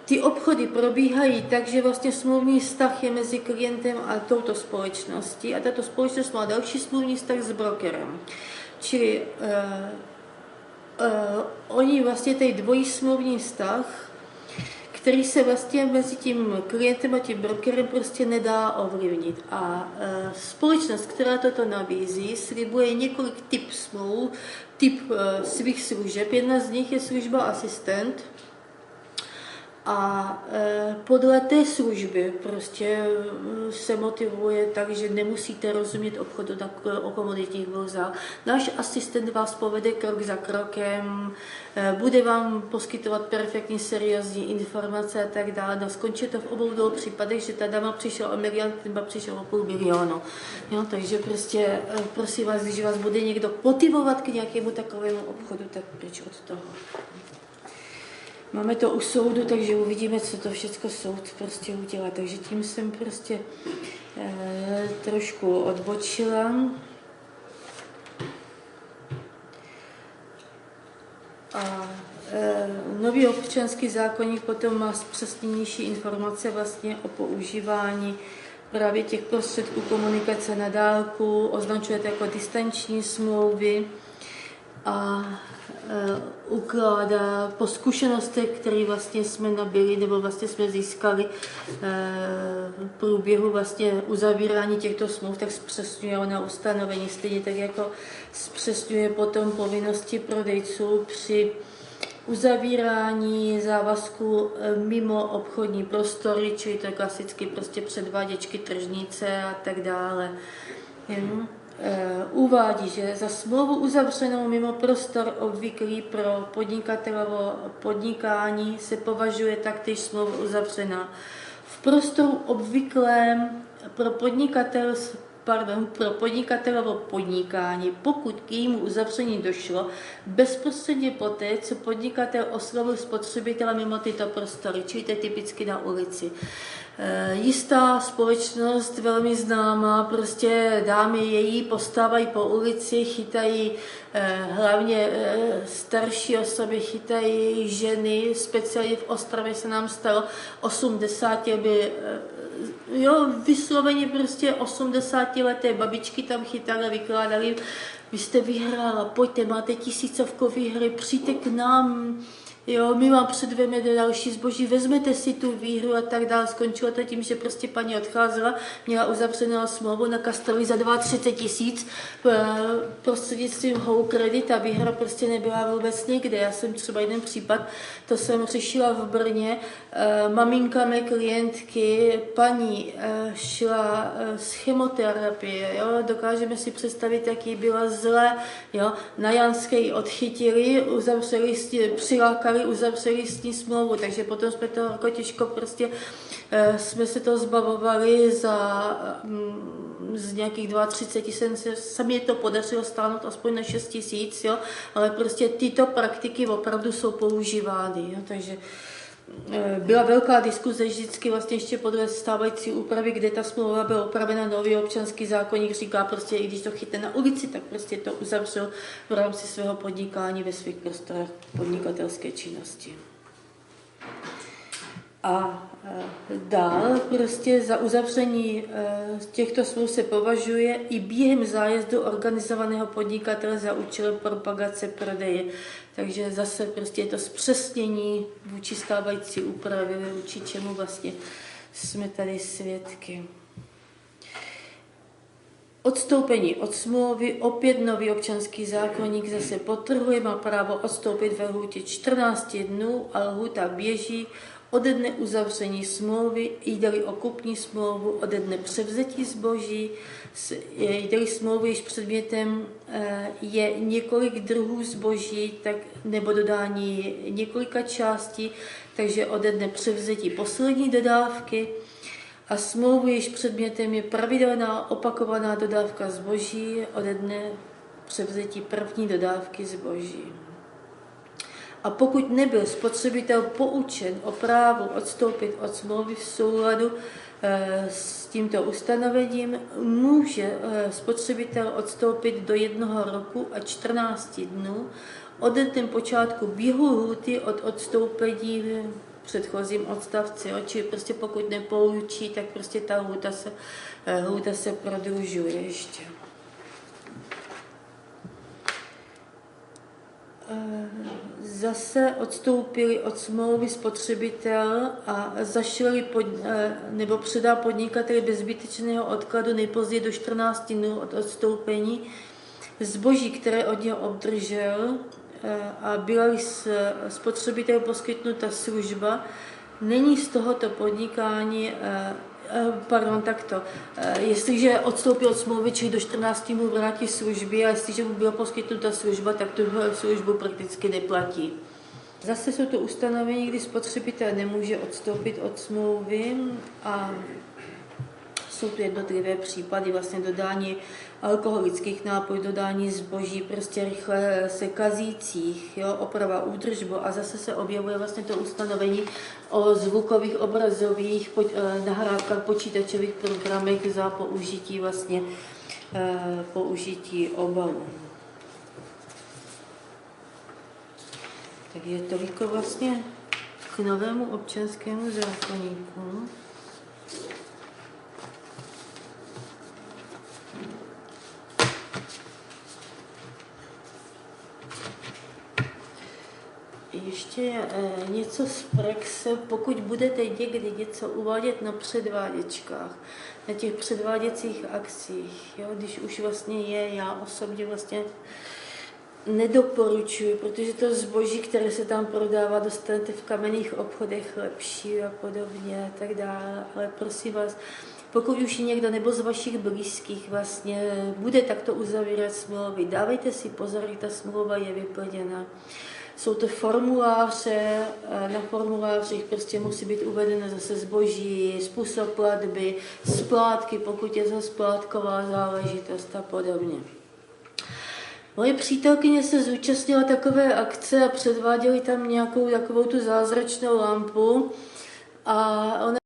Ty obchody probíhají tak, že vlastně smluvní vztah je mezi klientem a touto společností a tato společnost má další smluvní vztah s brokerem. Čili oni vlastně tady dvojí smluvní vztah, který se vlastně mezi tím klientem a tím brokerem prostě nedá ovlivnit. A společnost, která toto nabízí, slibuje několik typ smluv, typ svých služeb. Jedna z nich je služba asistent. A podle té služby prostě se motivuje tak, že nemusíte rozumět obchodu o komoditních burzách. Náš asistent vás povede krok za krokem, bude vám poskytovat perfektní, seriózní informace a tak dále. No, skončí to v obou 2 případech, že ta dáma přišla o 1 milion, ten přišel o 500 000. Jo, takže prostě prosím vás, když vás bude někdo motivovat k nějakému takovému obchodu, tak pryč od toho. Máme to u soudu, takže uvidíme, co to všechno soud prostě udělá. Takže tím jsem prostě trošku odbočila. A nový občanský zákoník potom má zpřesněnější informace vlastně o používání právě těch prostředků komunikace na dálku, označuje to jako distanční smlouvy a ukládá po zkušenostech, které vlastně jsme nabili nebo vlastně jsme získali v průběhu vlastně uzavírání těchto smluv, tak zpřesňuje ona ustanovení, stejně tak jako zpřesňuje potom povinnosti prodejců při uzavírání závazků mimo obchodní prostory, čili to je klasicky prostě předváděčky, tržnice a tak dále. Uvádí, že za smlouvu uzavřenou mimo prostor obvyklý pro podnikatelovo podnikání se považuje taktéž smlouva uzavřená v prostoru obvyklém pro podnikatelovo podnikání, pokud k jejímu uzavření došlo bezprostředně poté, co podnikatel oslovil spotřebitele mimo tyto prostory, čili to je typicky na ulici. Jistá společnost, velmi známá, prostě dámy její postávají po ulici, chytají hlavně starší osoby, chytají ženy, speciálně v Ostravě se nám stalo 80, aby jo, vysloveně prostě 80leté babičky tam chytali, vykládali, vy jste vyhrála, pojďte, máte 1000 výhry, přijďte k nám, jo, my vám předveme do další zboží, vezmete si tu výhru a tak dále. Skončilo to tím, že prostě paní odcházela, měla uzavřenou smlouvu na Kastovi za 32 000 prostřednictvím Home Credit a výhra prostě nebyla vůbec nikde. Já jsem třeba jeden případ, to jsem řešila v Brně, maminka mé klientky, paní šla z chemoterapie, jo, dokážeme si představit, jak jí bylo zle, jo, na Janské ji odchytili, přilákali, uzavřeli s ní smlouvu, takže potom jsme to jako těžko prostě, jsme se to zbavovali z nějakých 32 se mi to podařilo stáhnout aspoň na 6 000, jo, ale prostě tyto praktiky opravdu jsou používány, jo, takže byla velká diskuze vždycky vlastně ještě podle stávající úpravy, kde ta smlouva byla upravena, nový občanský zákoník říká prostě, i když to chytne na ulici, tak prostě to uzavřel v rámci svého podnikání ve svých prostorách podnikatelské činnosti. A dál prostě za uzavření těchto smluv se považuje i během zájezdu organizovaného podnikatele za účelem propagace prodeje. Takže zase prostě je to zpřesnění vůči stávající úpravě, vůči čemu vlastně jsme tady svědky. Odstoupení od smlouvy, opět nový občanský zákoník zase podtrhuje, má právo odstoupit ve lhůtě 14 dnů a lhůta běží ode dne uzavření smlouvy, jde-li o kupní smlouvu, ode dne převzetí zboží, jde-li smlouvy, jež předmětem je několik druhů zboží tak, nebo dodání několika částí, takže ode dne převzetí poslední dodávky, a smlouvu, jež předmětem je pravidelná opakovaná dodávka zboží, ode dne převzetí první dodávky zboží. A pokud nebyl spotřebitel poučen o právu odstoupit od smlouvy v souladu s tímto ustanovením, může spotřebitel odstoupit do 1 roku a 14 dnů ode dne počátku běhu lhůty od odstoupení v předchozím odstavci. Čili prostě pokud nepoučí, tak prostě ta lhůta se prodlužuje ještě. Zase odstoupili od smlouvy spotřebitel a zašli nebo předá podnikateli bez zbytečného odkladu nejpozději do 14 dnů od odstoupení zboží, které od něho obdržel, a byla-li spotřebitel poskytnuta služba, není z tohoto podnikání jestliže odstoupil od smlouvy, čili do 14 dnů vrátí služby, a jestliže mu byla poskytnuta služba, tak tu službu prakticky neplatí. Zase jsou to ustanovení, kdy spotřebitel nemůže odstoupit od smlouvy a jsou tu jednotlivé případy, vlastně dodání alkoholických nápojů, dodání zboží, prostě rychle se kazících, jo, oprava, údržba, a zase se objevuje vlastně to ustanovení o zvukových, obrazových nahrávkách, počítačových programech za použití vlastně použití obalu. Takže toliko vlastně k novému občanskému zákoníku. Ještě něco z praxe, pokud budete někdy něco uvádět na předváděčkách, na těch předváděcích akcích, jo, když už vlastně já osobně vlastně nedoporučuji, protože to zboží, které se tam prodává, dostanete v kamenných obchodech lepší a podobně a tak dále, ale prosím vás, pokud už někdo nebo z vašich blízkých vlastně bude takto uzavírat smlouvy, dávejte si pozor, že ta smlouva je vyplněna. Jsou to formuláře, na formulářích prostě musí být uvedeno zase zboží, způsob platby, splátky, pokud je to splátková záležitost a podobně. Moje přítelkyně se zúčastnila takové akce a předváděli tam nějakou takovou tu zázračnou lampu a ona